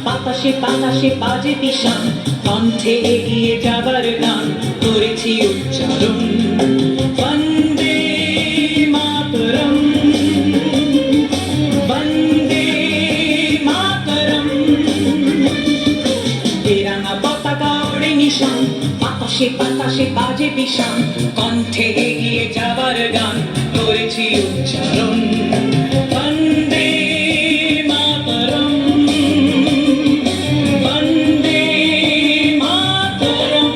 বাতাসে বাতাসে বাজে বিষাণ, কণ্ঠে এগিয়ে যাবার গান করেছি উচ্চারণ। বন্দে মাতরম, বন্দে মাতরম। তেরাঙা পতাকা ওড়ে নিশান, বাতাসে বাতাসে বাজে বিষাণ, কণ্ঠে এগিয়ে যাবার গান করেছি উচ্চারণ। বন্দে মাতরম, বন্দে মাতরম।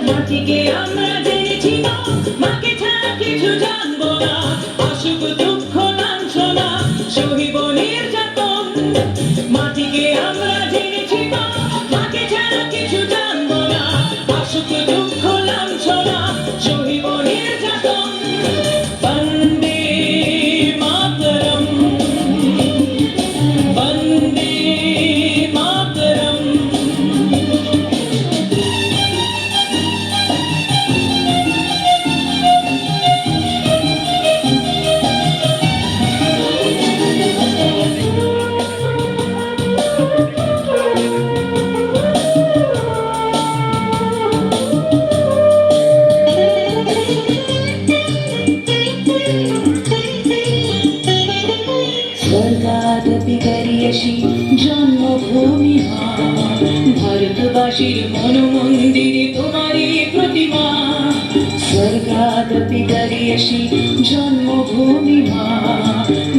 মাটিকে আমরা জেনেছি না, মাকে ছাড়া কিছু জানবো না। অসুখ দুঃখ লাঞ্ছনা সহিব নির্যাতন। মাটিকে আমরা জেনেছি না, মাকে ছাড়া কিছু জানবো না। অসুখ দুঃখ লাঞ্ছনা সহিব নির্যাতন। বন্দে মাতরম, বন্দে মাতরম। স্বর্গাদপি গরিয়সী জন্মভূমি মা, ভারতবাসীর মনমন্দিরে তোমারই প্রতিমা। স্বর্গাদপি গরিয়সী জন্মভূমি মা,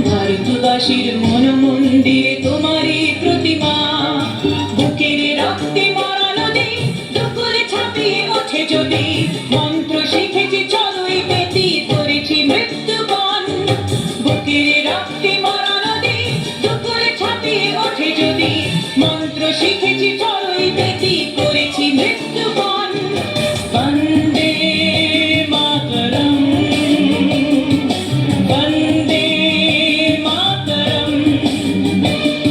ভারতবাসীর মনমন্দিরে তোমারই প্রতিমা। বুকের রক্তে মরা নদী দুকুলে ছাপিয়ে ওঠে যদি, মন্ত্র শিখেছি চলোই পেতি করেছি মৃত্যুবরণ। বুকের রক্তে মরা নদী দুকুলে ছাপিয়ে ওঠে যদি, মন্ত্র শিখেছি চলোই পেতি করেছি মৃত্যু।